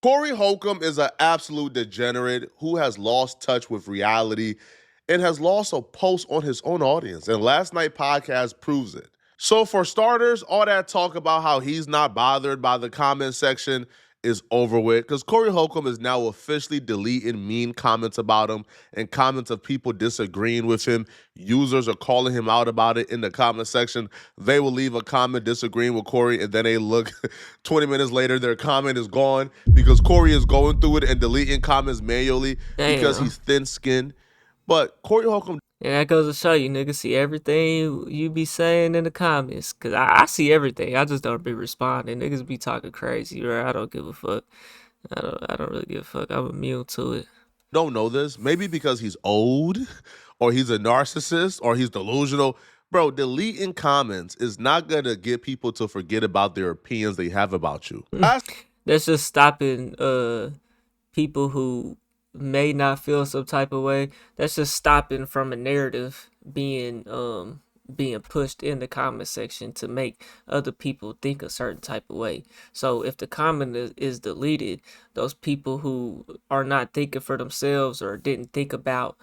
Corey Holcomb is an absolute degenerate who has lost touch with reality and has lost a pulse on his own audience. And last night podcast proves it. So for starters, all that talk about how he's not bothered by the comment section is over with because Corey Holcomb is now officially deleting mean comments about him and comments of people disagreeing with him. Users are calling him out about it in the comment section. They will leave a comment disagreeing with Corey, and then they look 20 minutes later, their comment is gone because Corey is going through it and deleting comments manually because Damn. he's thin-skinned. But Corey Holcomb And that goes to show you, niggas see everything you be saying in the comments. Cause I see everything. I just don't be responding. Niggas be talking crazy, right? I don't give a fuck. I don't really give a fuck. I'm immune to it. don't know this, maybe because he's old or he's a narcissist or he's delusional. Bro, deleting comments is not going to get people to forget about their opinions they have about you. That's just stopping people who may not feel some type of way. That's just stopping from a narrative being pushed in the comment section to make other people think a certain type of way. So if the comment is deleted, those people who are not thinking for themselves or didn't think about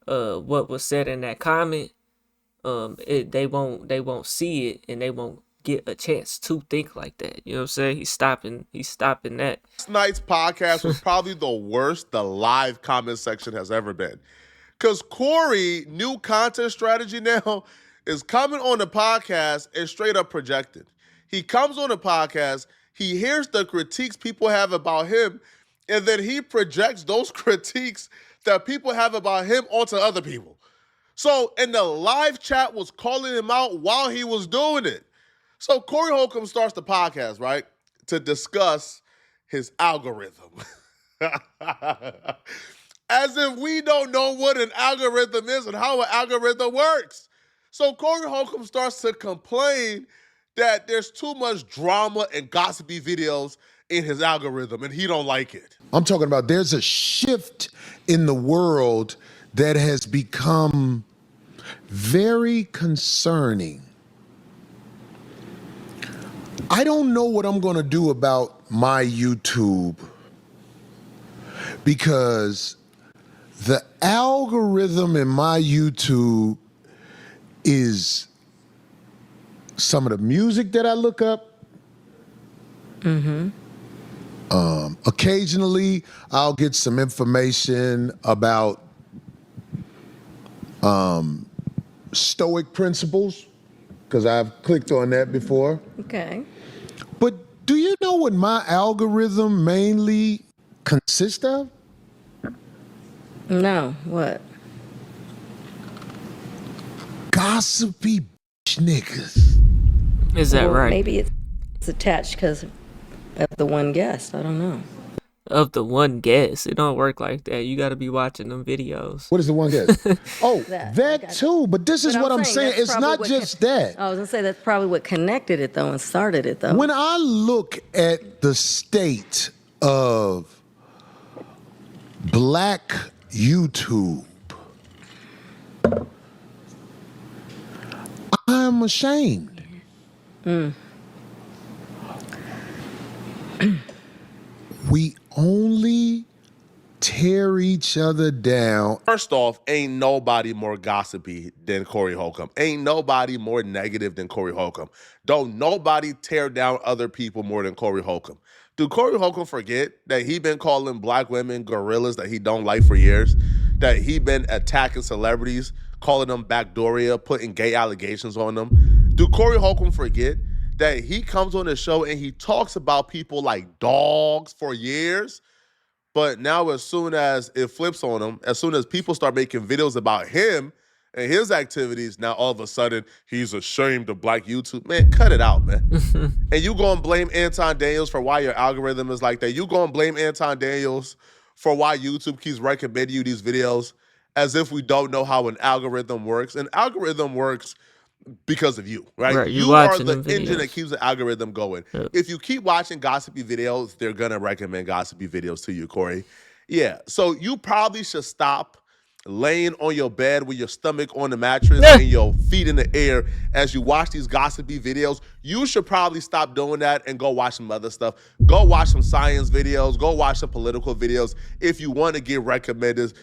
what was said in that comment, they won't see it and they won't get a chance to think like that. You know what I'm saying? He's stopping that. Last night's podcast was probably the worst the live comment section has ever been. Because Corey, new content strategy now is coming on the podcast and straight up projecting. He comes on the podcast, he hears the critiques people have about him, and then he projects those critiques that people have about him onto other people. So, and the live chat was calling him out while he was doing it. So Corey Holcomb starts the podcast, right, to discuss his algorithm. As if we don't know what an algorithm is and how an algorithm works. So Corey Holcomb starts to complain that there's too much drama and gossipy videos in his algorithm, and he don't like it. I'm talking about there's a shift in the world that has become very concerning. I don't know what I'm going to do about my YouTube because the algorithm in my YouTube is some of the music that I look up. Occasionally, I'll get some information about Stoic principles because I've clicked on that before. Okay. But do you know what my algorithm mainly consists of? No, what? Gossipy niggas. Is that Well, right? maybe it's attached because of the one guest. I don't know. Of the one guess. It don't work like that. You gotta be watching them videos. What is the one guess? Oh, That, that okay. too. But this is But what I'm saying. that's It's probably not what just that. I was gonna say that's probably what connected it though and started it though. When I look at the state of black YouTube, I'm ashamed. We only tear each other down. First off, ain't nobody more gossipy than Corey Holcomb. Ain't nobody more negative than Corey Holcomb. Don't nobody tear down other people more than Corey Holcomb. Do Corey Holcomb forget that he been calling black women gorillas that he don't like for years? That he been attacking celebrities, calling them backdooria, putting gay allegations on them? Do Corey Holcomb forget that he comes on the show and he talks about people like dogs for years? But now as soon as it flips on him, as soon as people start making videos about him and his activities, now all of a sudden he's ashamed of black YouTube. Man, cut it out, man. And you go and blame Anton Daniels for why your algorithm is like that. You go and blame Anton Daniels for why YouTube keeps recommending you these videos as if we don't know how an algorithm works. An algorithm works because of you, right? Right, you You are watching the them engine that videos. keeps the algorithm going. Yep. If you keep watching gossipy videos, they're gonna recommend gossipy videos to you, Corey. Yeah, so you probably should stop laying on your bed with your stomach on the mattress and your feet in the air as you watch these gossipy videos, you should probably stop doing that and go watch some other stuff. Go watch some science videos. Go watch some political videos if you want to get recommended,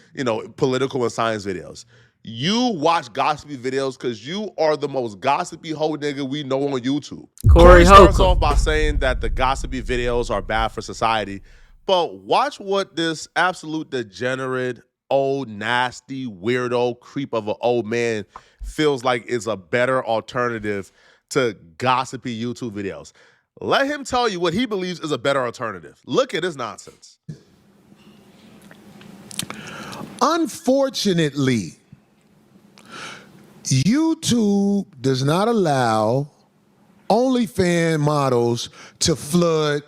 political and science videos. You watch gossipy videos because you are the most gossipy hoe nigga we know on YouTube. Corey starts off by saying that the gossipy videos are bad for society, but watch what this absolute degenerate, old, nasty, weirdo creep of an old man feels like is a better alternative to gossipy YouTube videos. Let him tell you what he believes is a better alternative. Look at his nonsense. Unfortunately, YouTube does not allow OnlyFans models to flood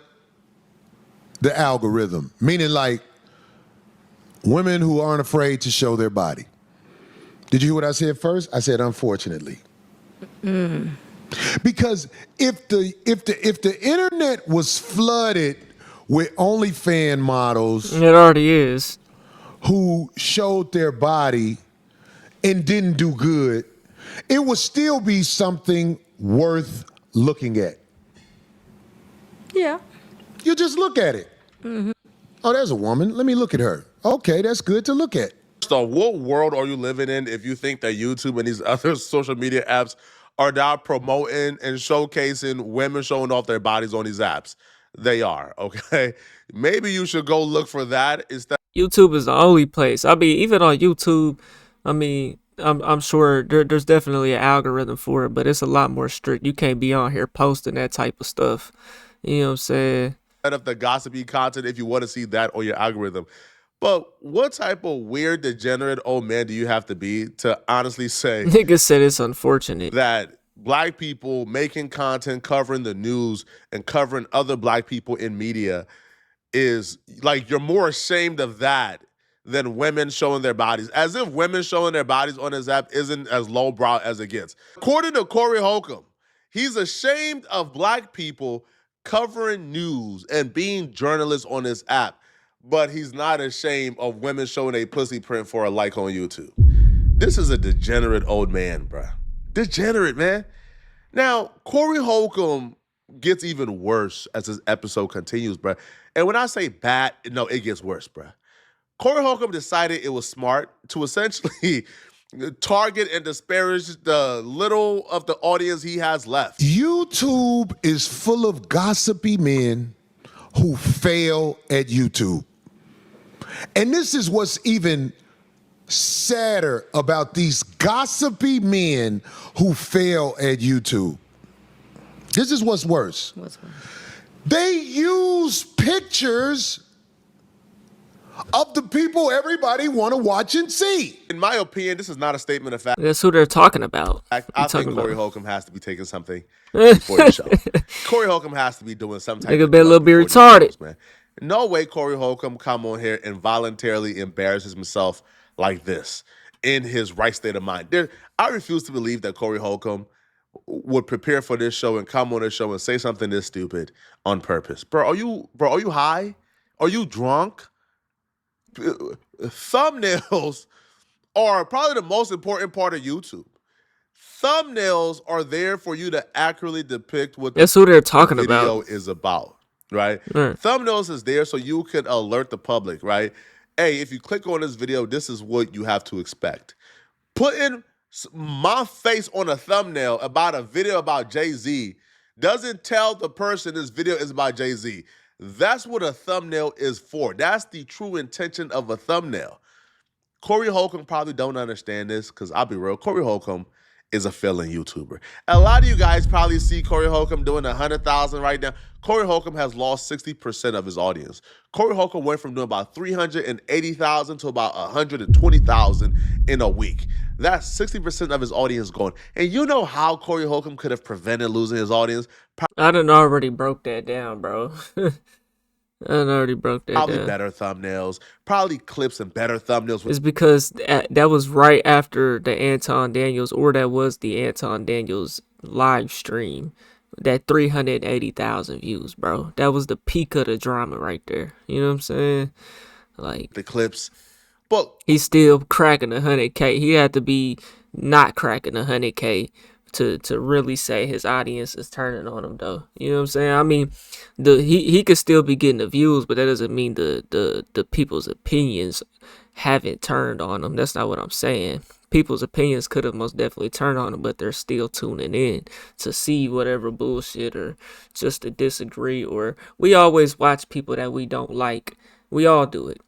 the algorithm, meaning like women who aren't afraid to show their body. Did you hear what I said first? I said unfortunately. Because if the internet was flooded with OnlyFans models, It already is, who showed their body and didn't do good, it would still be something worth looking at. Yeah. You just look at it. Mm-hmm. Oh, there's a woman. Let me look at her. Okay, that's good to look at. So what world are you living in if you think that YouTube and these other social media apps are not promoting and showcasing women showing off their bodies on these apps? They are, okay? Maybe you should go look for that instead. YouTube is the only place. I mean, even on YouTube, I mean, I'm sure there's definitely an algorithm for it, but it's a lot more strict. You can't be on here posting that type of stuff. You know what I'm saying? Of the gossipy content if you want to see that on your algorithm. But what type of weird, degenerate old man do you have to be to honestly say Nigga said it's unfortunate that black people making content, covering the news, and covering other black people in media is like you're more ashamed of that than women showing their bodies? As if women showing their bodies on his app isn't as lowbrow as it gets. According to Corey Holcomb, he's ashamed of black people covering news and being journalists on this app, but he's not ashamed of women showing a pussy print for a like on YouTube. This is a degenerate old man, bruh. Degenerate, man. Now, Corey Holcomb gets even worse as this episode continues, bruh. And when I say bad, no, it gets worse, bruh. Corey Holcomb decided it was smart to essentially target and disparage the little of the audience he has left. YouTube is full of gossipy men who fail at YouTube. And this is what's even sadder about these gossipy men who fail at YouTube. This is what's worse. What's worse? They use pictures of the people everybody want to watch and see. In my opinion, this is not a statement of fact. That's who they're talking about. I think talking Corey about? Holcomb has to be taking something before the show. Corey Holcomb has to be doing some type Nigga of be a little bit before these retarded. shows, man. No way Corey Holcomb come on here and voluntarily embarrasses himself like this in his right state of mind. I refuse to believe that Corey Holcomb would prepare for this show and come on this show and say something this stupid on purpose. Bro, are you high? Are you drunk? Thumbnails are probably the most important part of YouTube. Thumbnails are there for you to accurately depict what That's who they're talking the video about. is about, right? Right. Thumbnails is there so you can alert the public, right? Hey, if you click on this video, this is what you have to expect. Putting my face on a thumbnail about a video about Jay-Z doesn't tell the person this video is about Jay-Z. That's what a thumbnail is for. That's the true intention of a thumbnail. Corey Holcomb probably don't understand this because I'll be real, Corey Holcomb is a failing YouTuber. A lot of you guys probably see Corey Holcomb doing 100,000 right now. Corey Holcomb has lost 60% of his audience. Corey Holcomb went from doing about 380,000 to about 120,000 in a week. That's 60% of his audience gone. And you know how Corey Holcomb could have prevented losing his audience? I done already broke that down, bro. I done already broke that Probably down. better thumbnails, probably clips and better thumbnails. It's because that was right after the Anton Daniels, or that was the Anton Daniels live stream. That 380,000 views, bro. That was the peak of the drama right there. You know what I'm saying? Like the clips. But He's still cracking 100K. He had to be not cracking 100K to really say his audience is turning on him, though. You know what I'm saying? I mean, he could still be getting the views, but that doesn't mean the people's opinions haven't turned on him. That's not what I'm saying. People's opinions could have most definitely turned on him, but they're still tuning in to see whatever bullshit or just to disagree. Or we always watch people that we don't like. We all do it.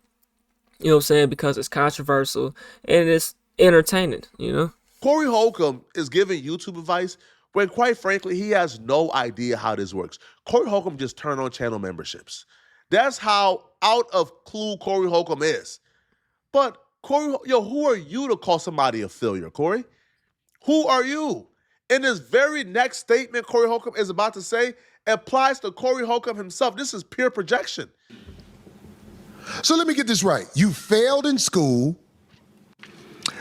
You know what I'm saying? Because it's controversial and it's entertaining, you know? Corey Holcomb is giving YouTube advice when, quite frankly, he has no idea how this works. Corey Holcomb just turned on channel memberships. That's how out of clue Corey Holcomb is. But Corey, who are you to call somebody a failure, Corey? Who are you? And this very next statement Corey Holcomb is about to say applies to Corey Holcomb himself. This is pure projection. So let me get this right. You failed in school.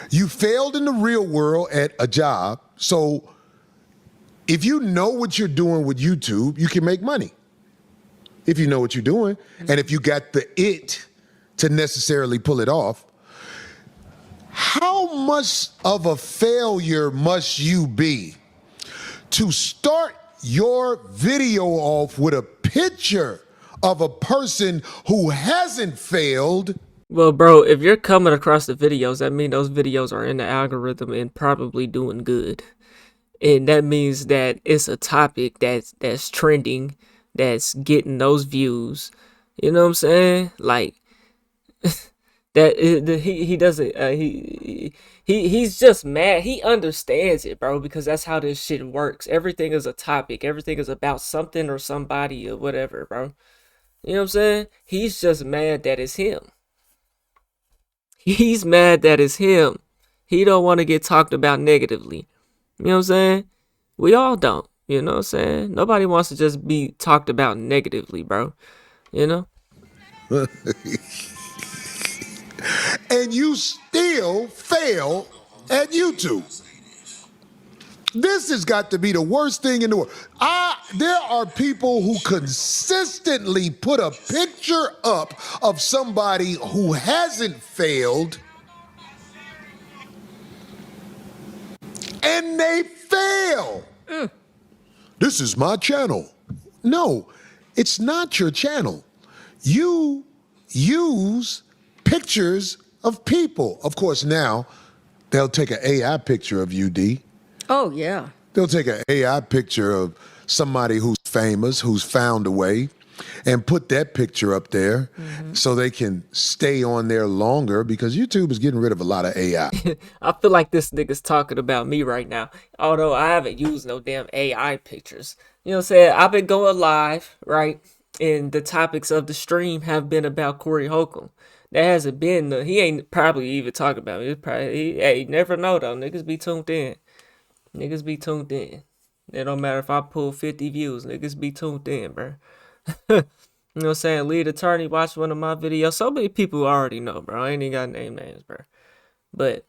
You failed in the real world at a job. So if you know what you're doing with YouTube, you can make money. If you know what you're doing, and if you got the it to necessarily pull it off, how much of a failure must you be to start your video off with a picture of a person who hasn't failed? Well, bro, if you're coming across the videos, that means those videos are in the algorithm and probably doing good. And that means that it's a topic that's trending, that's getting those views. You know what I'm saying? Like he doesn't he's just mad. He understands it, bro, because that's how this shit works. Everything is a topic. Everything is about something or somebody or whatever, bro. You know what I'm saying? He's just mad that it's him. He's mad that it's him. He don't want to get talked about negatively. You know what I'm saying? We all don't. You know what I'm saying? Nobody wants to just be talked about negatively, bro. You know? And you still fail at YouTube. This has got to be the worst thing in the world. There are people who consistently put a picture up of somebody who hasn't failed, and they fail. This is my channel. No, it's not your channel. You use pictures of people. Of course, now they'll take an AI picture of you, D. Oh, yeah. They'll take an AI picture of somebody who's famous, who's found a way, and put that picture up there so they can stay on there longer, because YouTube is getting rid of a lot of AI. I feel like this nigga's talking about me right now. Although I haven't used no damn AI pictures. You know what I'm saying? I've been going live, right? And the topics of the stream have been about Corey Holcomb. That hasn't been he ain't probably even talking about me. It's probably, hey, never know though. Niggas be tuned in. Niggas be tuned in. It don't matter if I pull 50 views. Niggas be tuned in, bro. You know what I'm saying? Lead attorney watched one of my videos. So many people already know, bro. I ain't even got to name names, bro. But,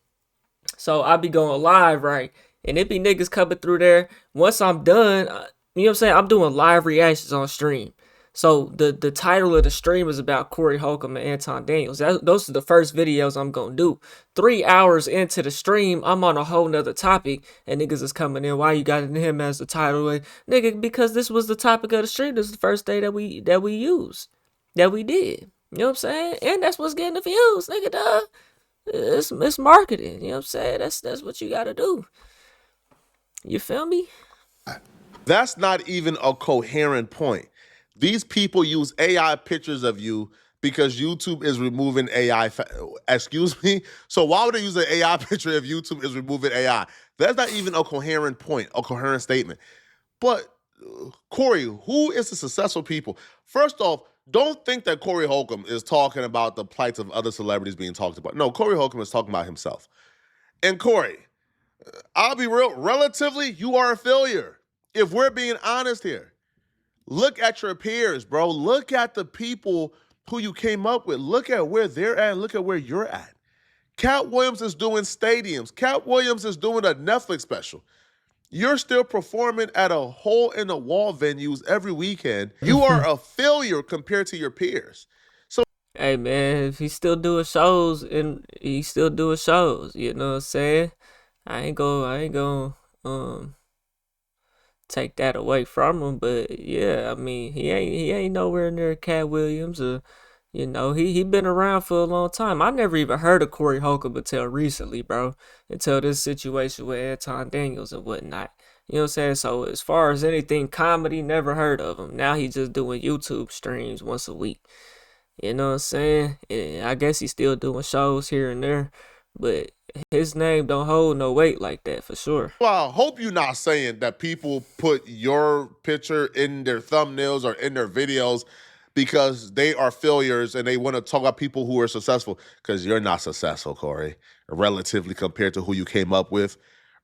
so I be going live, right? And it be niggas coming through there. Once I'm done, you know what I'm saying? I'm doing live reactions on stream. So the title of the stream is about Corey Holcomb and Anton Daniels. Those are the first videos I'm going to do. 3 hours into the stream, I'm on a whole nother topic, and niggas is coming in. Why you got him as the title? Like, nigga, because this was the topic of the stream. This is the first day that we used, that we did. You know what I'm saying? And that's what's getting the views, nigga, duh. It's marketing. You know what I'm saying? That's what you got to do. You feel me? That's not even a coherent point. These people use AI pictures of you because YouTube is removing AI. Excuse me? So why would they use an AI picture if YouTube is removing AI? That's not even a coherent point, a coherent statement. But Corey, who is the successful people? First off, don't think that Corey Holcomb is talking about the plights of other celebrities being talked about. No, Corey Holcomb is talking about himself. And Corey, I'll be real, relatively, you are a failure. If we're being honest here. Look at your peers, bro. Look at the people who you came up with. Look at where they're at and look at where you're at. Cat Williams is doing stadiums. Cat Williams is doing a Netflix special. You're still performing at a hole-in-the-wall venues every weekend. You are a failure compared to your peers. Hey man, if he's still doing shows and he's still doing shows, you know what I'm saying? I ain't gonna um take that away from him, but yeah, I mean he ain't nowhere near Cat Williams or you know, he been around for a long time. I never even heard of Corey Holcomb until recently, bro. Until this situation with Anton Daniels and whatnot. You know what I'm saying? So as far as anything comedy, never heard of him. Now he's just doing YouTube streams once a week. You know what I'm saying? And I guess he's still doing shows here and there, but his name don't hold no weight like that for sure. Well, I hope you're not saying that people put your picture in their thumbnails or in their videos because they are failures and they want to talk about people who are successful, because you're not successful, Corey, relatively compared to who you came up with,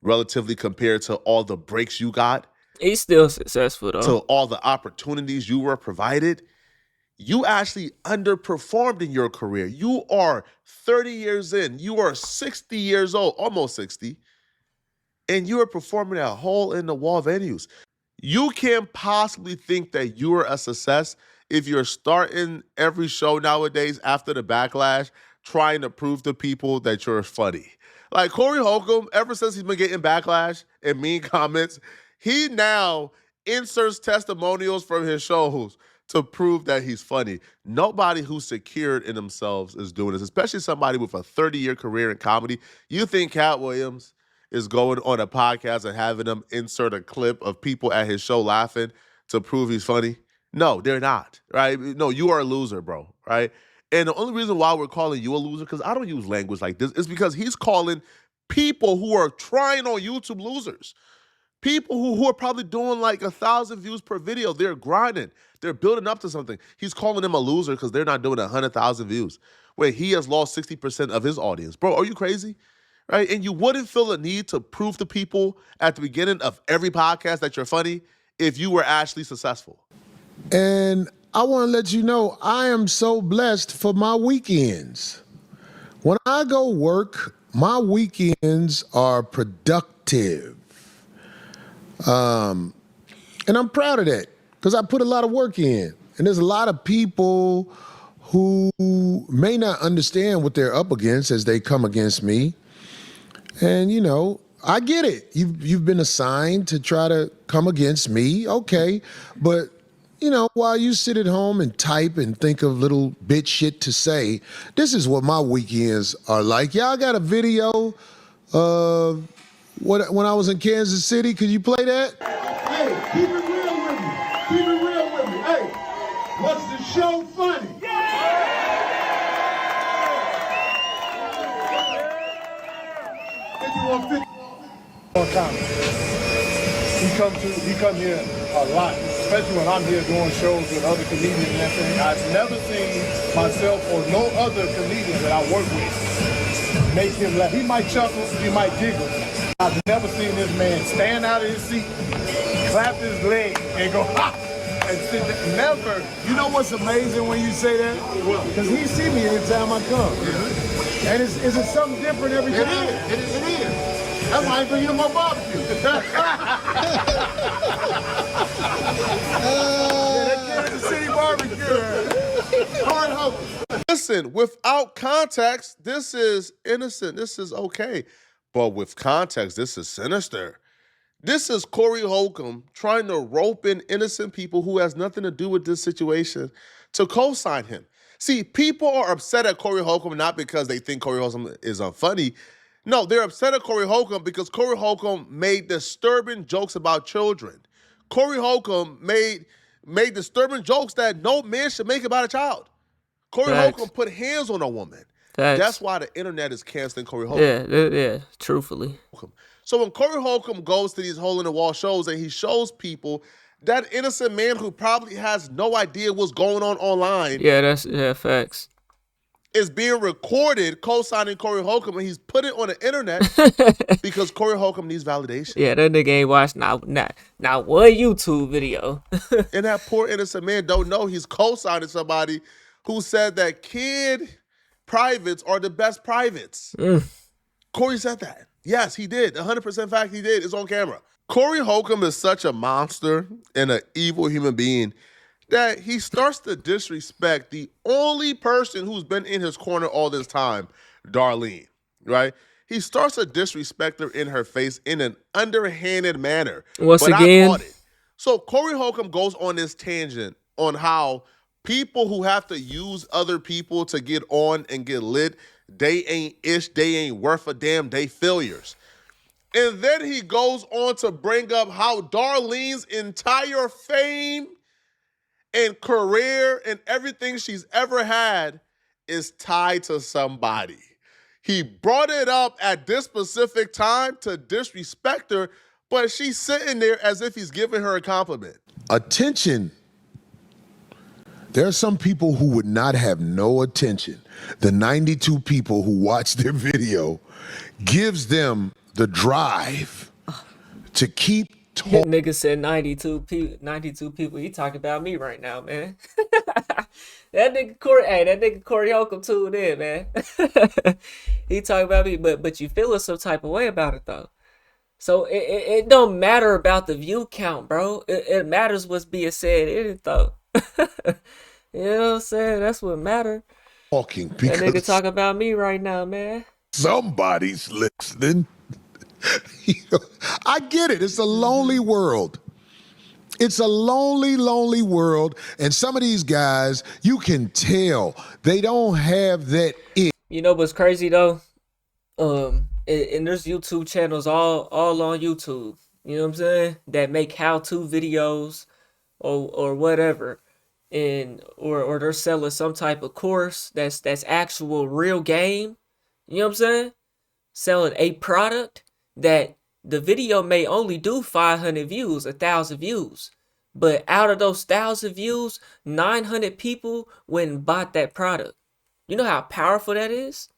relatively compared to all the breaks you got, He's still successful to though. all the opportunities you were provided. You actually underperformed in your career. You are 30 years in. You are 60 years old, almost 60, and you are performing at hole in the wall venues. You can't possibly think that you are a success if you're starting every show nowadays after the backlash trying to prove to people that you're funny. Like Corey Holcomb, ever since he's been getting backlash and mean comments, he now inserts testimonials from his shows to prove that he's funny. Nobody who's secured in themselves is doing this, especially somebody with a 30-year career in comedy. You think Cat Williams is going on a podcast and having them insert a clip of people at his show laughing to prove he's funny? No, they're not, right? No, you are a loser, bro, right? And the only reason why we're calling you a loser, because I don't use language like this, is because he's calling people who are trying on YouTube losers. People who are probably doing like 1,000 views per video. They're grinding. They're building up to something. He's calling them a loser because they're not doing 100,000 views, where he has lost 60% of his audience. Bro, are you crazy? Right? And you wouldn't feel the need to prove to people at the beginning of every podcast that you're funny if you were actually successful. And I want to let you know, I am so blessed for my weekends. When I go work, my weekends are productive. And I'm proud of that because I put a lot of work in. And there's a lot of people who may not understand what they're up against as they come against me. And, you know, I get it. You've been assigned to try to come against me. Okay. But, you know, while you sit at home and type and think of little bitch shit to say, this is what my weekends are like. Y'all got a video of when I was in Kansas City. Could you play that? Hey, keep it real with me. Keep it real with me. Hey, what's the show funny? On comedy. He come here a lot, especially when I'm here doing shows with other comedians and everything. I've never seen myself or no other comedian that I work with make him laugh. He might chuckle, he might giggle. I've never seen this man stand out of his seat, clap his leg, and go ha, and sit there. Never. You know what's amazing when you say that? Because he see me every time I come. And is it something different every time? It is. That's why I bring you to my barbecue. That Kansas City barbecue. Hard hope. Listen, without context, this is innocent. This is okay. But with context, this is sinister. This is Corey Holcomb trying to rope in innocent people who has nothing to do with this situation to co-sign him. See, people are upset at Corey Holcomb not because they think Corey Holcomb is unfunny. No, they're upset at Corey Holcomb because Corey Holcomb made disturbing jokes about children. Corey Holcomb made disturbing jokes that no man should make about a child. Corey Holcomb put hands on a woman. That's why the internet is canceling Corey Holcomb. Yeah, truthfully. So when Corey Holcomb goes to these hole-in-the-wall shows and he shows people that innocent man who probably has no idea what's going on online. Yeah, facts. Is being recorded co-signing Corey Holcomb, and he's put it on the internet because Corey Holcomb needs validation. Yeah, that nigga ain't watched not one YouTube video. And that poor innocent man don't know he's co-signing somebody who said that kid privates are the best privates. Corey said that. Yes, he did. 100% fact he did. It's on camera. Corey Holcomb is such a monster and an evil human being that he starts to disrespect the only person who's been in his corner all this time, Darlene, right? He starts to disrespect her in her face in an underhanded manner. Once But I again, caught it. So Corey Holcomb goes on this tangent on how people who have to use other people to get on and get lit, they ain't ish, they ain't worth a damn, they failures. And then he goes on to bring up how Darlene's entire fame and career and everything she's ever had is tied to somebody. He brought it up at this specific time to disrespect her, but she's sitting there as if he's giving her a compliment. Attention. There are some people who would not have no attention. The 92 people who watch their video gives them the drive to keep talking. nigga said 92 people. He talking about me right now, man. That nigga Corey Holcomb tuned in, man. He talking about me, but you feeling some type of way about it though. So it don't matter about the view count, bro. It matters what's being said in it though. You know what I'm saying? That's what matter. Talking That because nigga talking about me right now, man. somebody's listening. I get it. It's a lonely world. It's a lonely, lonely world. And some of these guys, you can tell they don't have that it. You know what's crazy though? And there's YouTube channels all on YouTube. You know what I'm saying? That make how-to videos or whatever. And or they're selling some type of course that's actual real game. You know what I'm saying? Selling a product that the video may only do 500 views, 1,000 views. But out of those 1,000 views, 900 people went and bought that product. You know how powerful that is?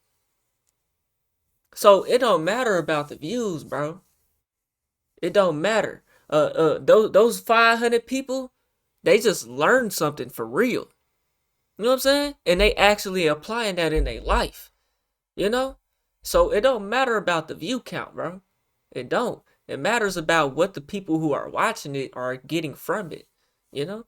So it don't matter about the views, bro. It don't matter. Those 500 people, they just learned something for real. You know what I'm saying? And they actually applying that in their life. You know? So it don't matter about the view count, bro. It don't. It matters about what the people who are watching it are getting from it. You know?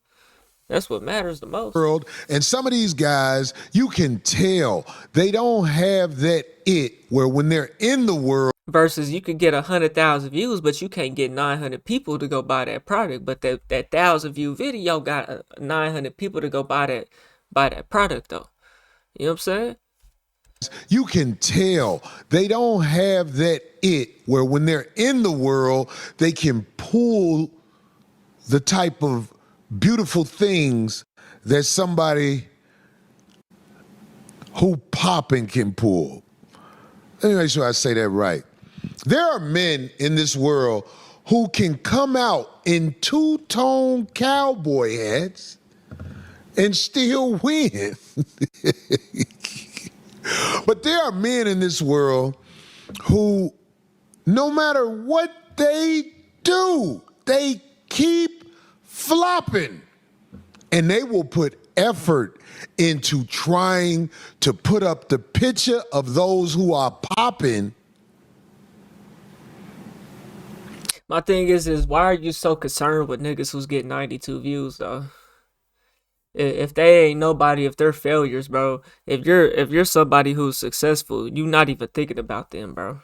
That's what matters the most. World. And some of these guys, you can tell they don't have that it where when they're in the world. Versus you could get 100,000 views, but you can't get 900 people to go buy that product. But that 1,000 view video got 900 people to go buy that product though. You know what I'm saying? You can tell they don't have that it where when they're in the world, they can pull the type of beautiful things that somebody who popping can pull. Let me make sure I say that right. There are men in this world who can come out in two-tone cowboy hats and still win. But there are men in this world who, no matter what they do, they keep flopping. And they will put effort into trying to put up the picture of those who are popping. My thing is why are you so concerned with niggas who's getting 92 views though? If they ain't nobody, if they're failures, bro. If you're somebody who's successful, you not even thinking about them, bro.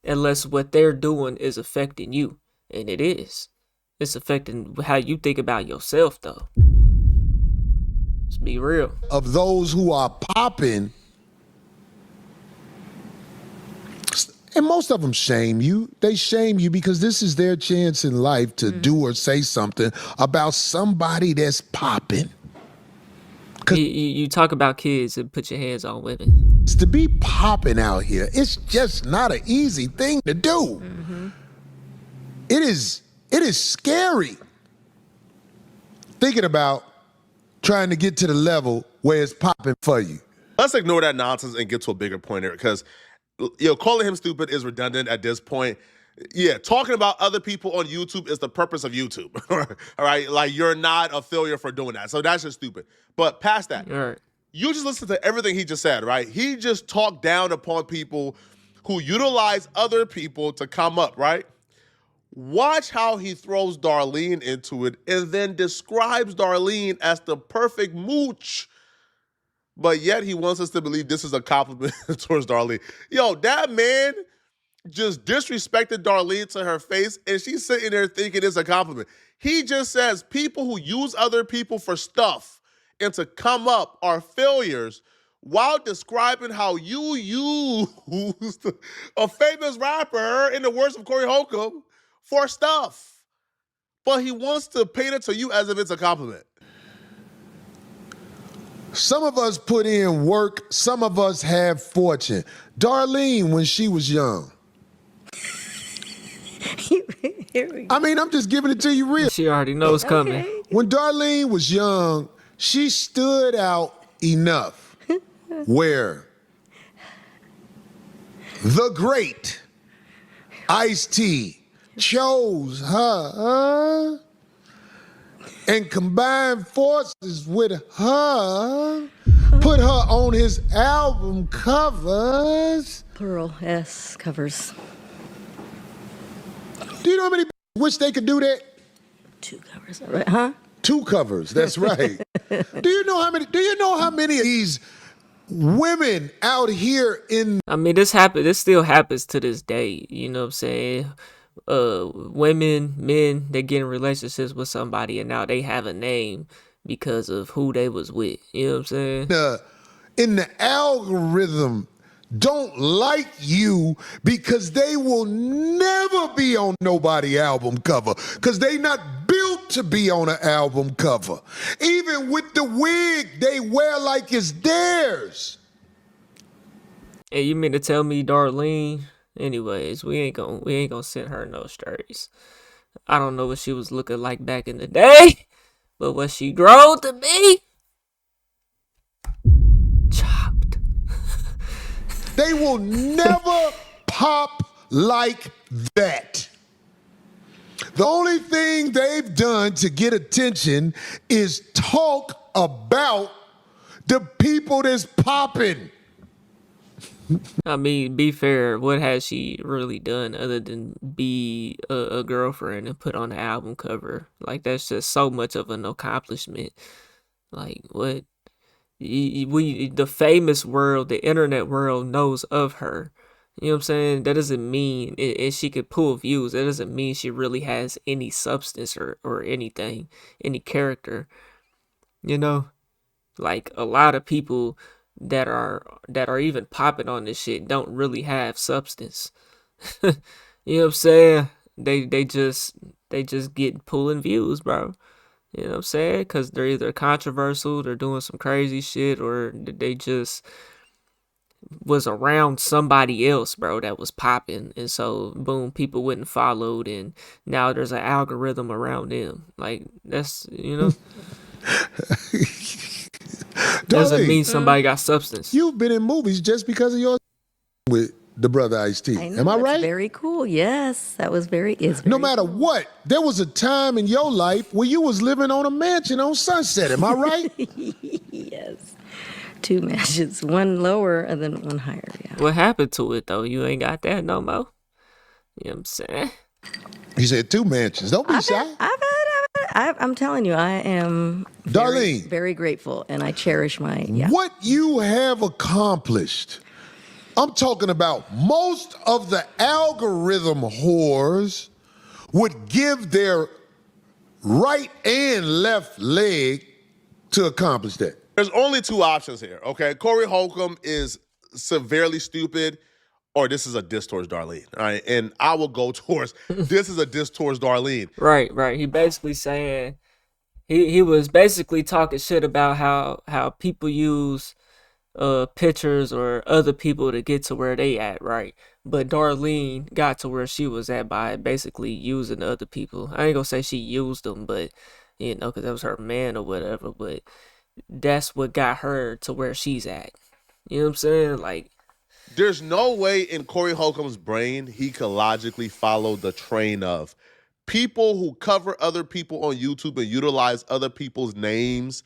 Unless what they're doing is affecting you, and it is. It's affecting how you think about yourself, though. Let's be real. Of those who are popping, and most of them shame you. They shame you because this is their chance in life to do or say something about somebody that's popping. You talk about kids and put your hands on women. To be popping out here, it's just not an easy thing to do. Mm-hmm. It is scary thinking about trying to get to the level where it's popping for you. Let's ignore that nonsense and get to a bigger point here, because calling him stupid is redundant at this point. Yeah, talking about other people on YouTube is the purpose of YouTube. All right, like you're not a failure for doing that, so that's just stupid. But past that, All right. You just listen to everything he just said, right? He just talked down upon people who utilize other people to come up, right? Watch how he throws Darlene into it and then describes Darlene as the perfect mooch. But yet he wants us to believe this is a compliment towards Darlene. Yo, that man just disrespected Darlene to her face, and she's sitting there thinking it's a compliment. He just says people who use other people for stuff and to come up are failures while describing how you used a famous rapper, in the words of Corey Holcomb, for stuff. But he wants to paint it to you as if it's a compliment. Some of us put in work, some of us have fortune. Darlene, when she was young. Here we go. I mean, I'm just giving it to you real. She already knows coming. Okay. When Darlene was young, she stood out enough where the great Ice-T chose her and combined forces with her, put her on his album covers. Plural S covers. Do you know how many wish they could do that? 2 covers, right? Huh? 2 covers, that's right. Do you know how many of these women out here in I mean, this still happens to this day. You know what I'm saying? Women, men, they get in relationships with somebody and now they have a name because of who they was with. You know what I'm saying? in the algorithm don't like you because they will never be on nobody album cover because they not built to be on an album cover. Even with the wig they wear like it's theirs. Hey, you mean to tell me Darlene? Anyways, we ain't gonna send her no stories. I don't know what she was looking like back in the day, but what she grown to be, chopped. They will never pop like that. The only thing they've done to get attention is talk about the people that's popping. I mean, be fair, what has she really done other than be a girlfriend and put on the album cover? Like, that's just so much of an accomplishment. Like, what? The famous world, the internet world knows of her. You know what I'm saying? That doesn't mean, and she could pull views, that doesn't mean she really has any substance or anything, any character. You know? Like, a lot of people that are even popping on this shit don't really have substance. You know what I'm saying? They just get pulling views, bro. You know what I'm saying? Because they're either controversial, they're doing some crazy shit, or they just was around somebody else, bro, that was popping. And so, boom, people went and followed, and now there's an algorithm around them. Like, that's, you know? Doesn't mean somebody got substance. You've been in movies just because of your with the brother Ice-T. Am I right? Very cool. Yes, that was No matter what, there was a time in your life where you was living on a mansion on Sunset. Am I right? Yes. 2 mansions, 1 lower and then 1 higher. Yeah. What happened to it, though? You ain't got that no more? You know what I'm saying? You said 2 mansions. Don't be shy. I'm telling you, I am Darlene, very grateful, and I cherish my. Yeah. What you have accomplished. I'm talking about most of the algorithm whores would give their right and left leg to accomplish that. There's only 2 options here, okay? Corey Holcomb is severely stupid, or this is a diss towards Darlene, all right? And I will go towards, this is a diss towards Darlene. Right. He basically saying, he was basically talking shit about how people use pictures or other people to get to where they at, right? But Darlene got to where she was at by basically using other people. I ain't gonna say she used them, but, you know, because that was her man or whatever, but that's what got her to where she's at. You know what I'm saying? Like, there's no way in Corey Holcomb's brain he could logically follow the train of people who cover other people on YouTube and utilize other people's names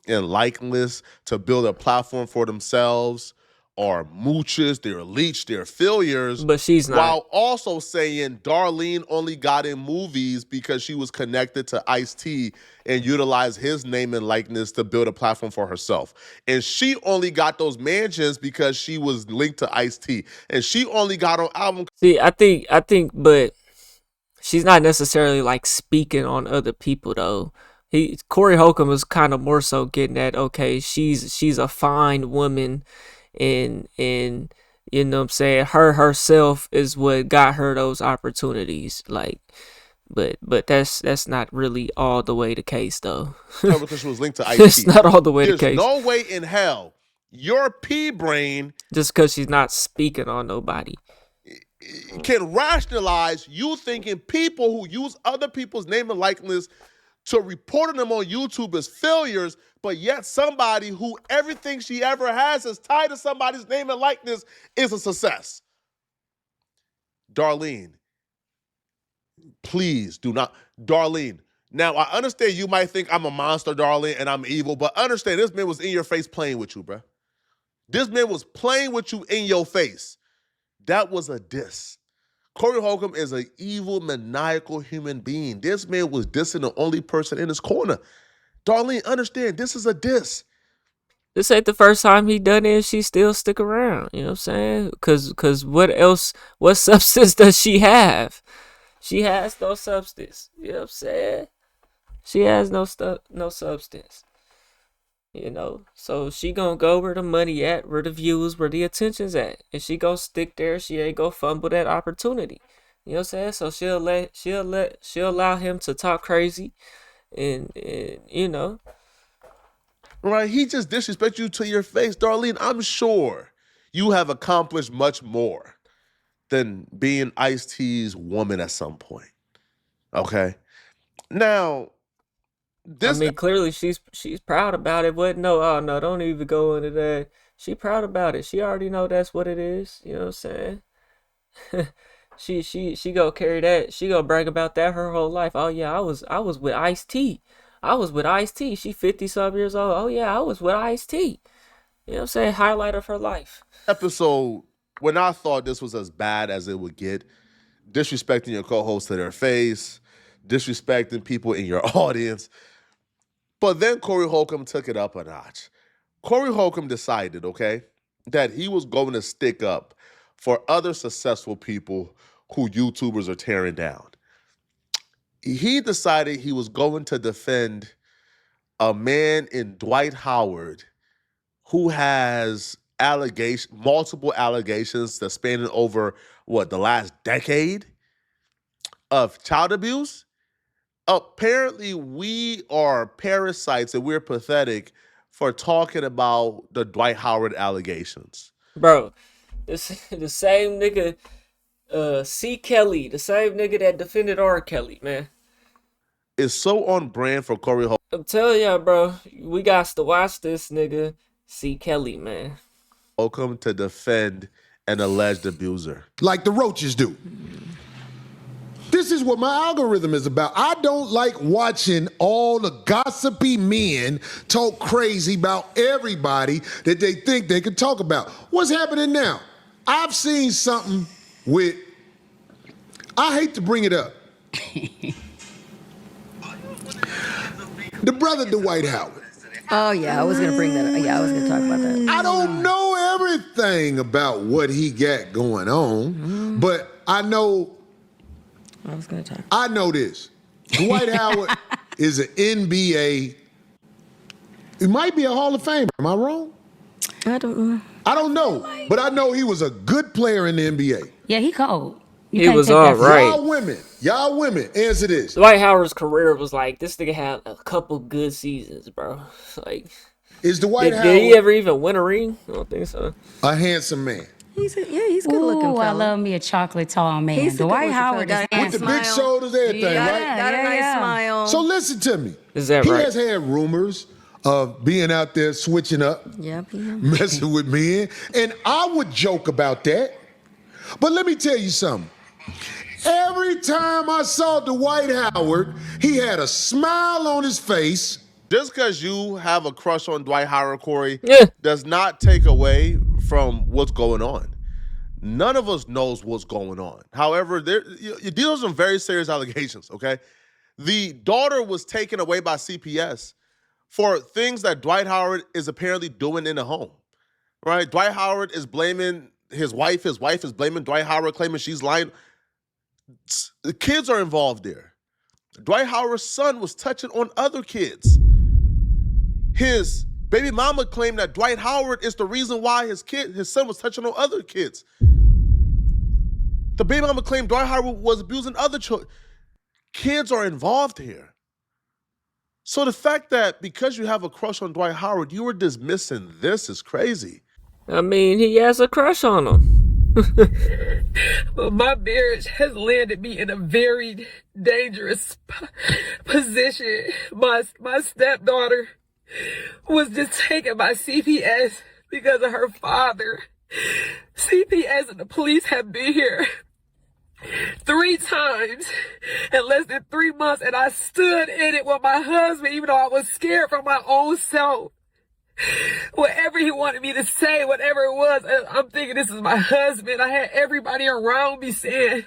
and likeness to build a platform for themselves are mooches, they're leech, they're failures. But she's not. While also saying Darlene only got in movies because she was connected to Ice-T and utilized his name and likeness to build a platform for herself. And she only got those mansions because she was linked to Ice-T. And she only got on album. See, I think, but she's not necessarily like speaking on other people though. Corey Holcomb was kind of more so getting at, okay, she's a fine woman, and you know what I'm saying, herself is what got her those opportunities. Like, but that's not really all the way the case though. Because she was linked to Ice-T. It's not all the way There's the case. no way in hell your P-brain just because she's not speaking on nobody can rationalize you thinking people who use other people's name and likeness to reporting them on YouTube as failures, but yet somebody who everything she ever has is tied to somebody's name and likeness is a success. Darlene, please do not. Darlene, now I understand you might think I'm a monster, Darlene, and I'm evil, but understand this man was in your face playing with you, bro. This man was playing with you in your face. That was a diss. Corey Holcomb is an evil, maniacal human being. This man was dissing the only person in his corner. Darlene, understand, this is a diss. This ain't the first time he done it, and she still stick around. You know what I'm saying? Cause what else? What substance does she have? She has no substance. You know what I'm saying? She has no substance. You know, so she gonna go where the money at, where the views, where the attention's at, and she gonna stick there. She ain't gonna fumble that opportunity. You know what I'm saying? So she'll allow him to talk crazy, and you know, Right? He just disrespects you to your face, Darlene. I'm sure you have accomplished much more than being Ice-T's woman at some point. Okay, now. I mean, clearly she's proud about it. What? No, don't even go into that. She proud about it. She already know that's what it is. You know what I'm saying? she go carry that. She go brag about that her whole life. Oh yeah, I was with Ice-T. I was with Ice-T. She 50-some years old. Oh yeah, I was with Ice-T. You know what I'm saying? Highlight of her life. Episode when I thought this was as bad as it would get, disrespecting your co-host to their face, disrespecting people in your audience. But then Corey Holcomb took it up a notch. Corey Holcomb decided, okay, that he was going to stick up for other successful people who YouTubers are tearing down. He decided he was going to defend a man in Dwight Howard who has multiple allegations that spanning over, the last decade of child abuse. Apparently, we are parasites and we're pathetic for talking about the Dwight Howard allegations. Bro, the same nigga, C. Kelly, the same nigga that defended R. Kelly, man. It's so on brand for Corey Holcomb. I'm telling y'all, bro, we got to watch this nigga, C. Kelly, man. Holcomb to defend an alleged abuser. Like the roaches do. This is what my algorithm is about. I don't like watching all the gossipy men talk crazy about everybody that they think they can talk about. What's happening now? I've seen something with, I hate to bring it up. The brother Dwight Howard. Oh, yeah, I was going to bring that up. Yeah, I was going to talk about that. I don't know everything about what he got going on, but I know I know this. Dwight Howard is an NBA. He might be a Hall of Famer. Am I wrong? I don't know. I don't know, but I know he was a good player in the NBA. Yeah, he cold. He was all right. Y'all women, answer this. Dwight Howard's career was like, this nigga had a couple good seasons, bro. Like, is Dwight Howard? Did he ever even win a ring? I don't think so. A handsome man. He's a good looking fella. I love me a chocolate tall man. He's Dwight Howard is with the big shoulders, everything, right? Got a nice smile. So listen to me. Is that he right? He has had rumors of being out there switching up, messing with men, and I would joke about that. But let me tell you something. Every time I saw Dwight Howard, he had a smile on his face. Just because you have a crush on Dwight Howard, Corey, Yeah. does not take away from what's going on. None of us knows what's going on. However, you're dealing with some very serious allegations, okay? The daughter was taken away by CPS for things that Dwight Howard is apparently doing in the home, right? Dwight Howard is blaming his wife. His wife is blaming Dwight Howard, claiming she's lying. The kids are involved there. Dwight Howard's son was touching on other kids. His baby mama claimed that Dwight Howard is the reason why his son was touching on other kids. The baby mama claimed Dwight Howard was abusing other children. Kids are involved here. So the fact that because you have a crush on Dwight Howard, you were dismissing this is crazy. I mean, he has a crush on him. But my marriage has landed me in a very dangerous position. My stepdaughter was just taken by CPS because of her father. CPS and the police have been here 3 times in less than 3 months, and I stood in it with my husband, even though I was scared for my own self. Whatever he wanted me to say, whatever it was, I'm thinking this is my husband. I had everybody around me saying,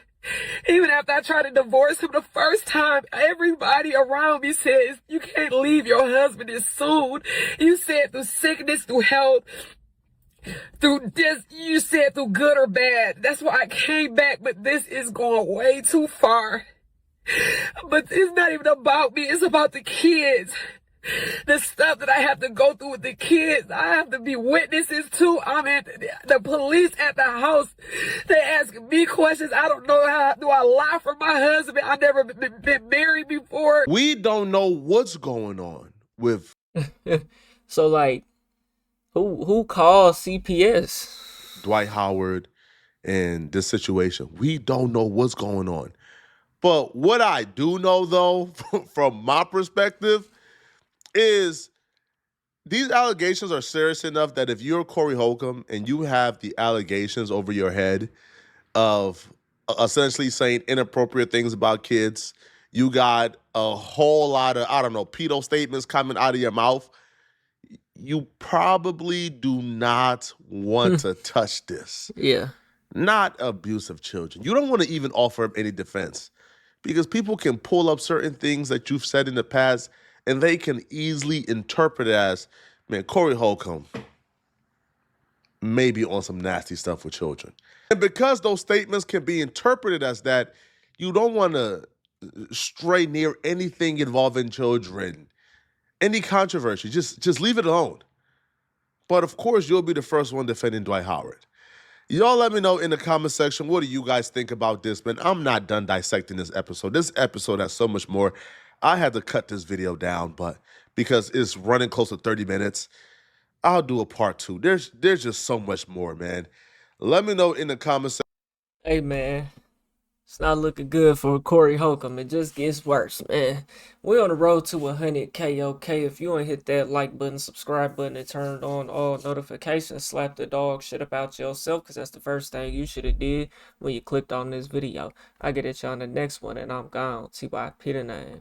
even after I tried to divorce him the first time, everybody around me says, you can't leave your husband this soon. You said through sickness, through health, through this, you said through good or bad. That's why I came back, but this is going way too far. But it's not even about me, it's about the kids. The stuff that I have to go through with the kids, I have to be witnesses to. I'm at the police at the house. They ask me questions. I don't know how do I lie for my husband. I've never been married before. We don't know what's going on with. So like, who called CPS? Dwight Howard and this situation. We don't know what's going on. But what I do know, though, from my perspective, is these allegations are serious enough that if you're Corey Holcomb and you have the allegations over your head of essentially saying inappropriate things about kids, you got a whole lot of, pedo statements coming out of your mouth, you probably do not want to touch this. Yeah. Not abusive children. You don't want to even offer up any defense because people can pull up certain things that you've said in the past and they can easily interpret it as, man, Corey Holcomb may be on some nasty stuff with children. And because those statements can be interpreted as that, you don't want to stray near anything involving children, any controversy. Just leave it alone. But of course, you'll be the first one defending Dwight Howard. Y'all let me know in the comment section, what do you guys think about this, man? I'm not done dissecting this episode. This episode has so much more. I had to cut this video down, but because it's running close to 30 minutes, I'll do a part 2. There's just so much more, man. Let me know in the comment section. Hey, man. It's not looking good for Corey Holcomb. It just gets worse, man. We're on the road to 100K, okay? If you ain't hit that like button, subscribe button, and turned on all notifications, slap the dog shit about yourself, because that's the first thing you should have did when you clicked on this video. I get at you on the next one, and I'm gone. TYP the name.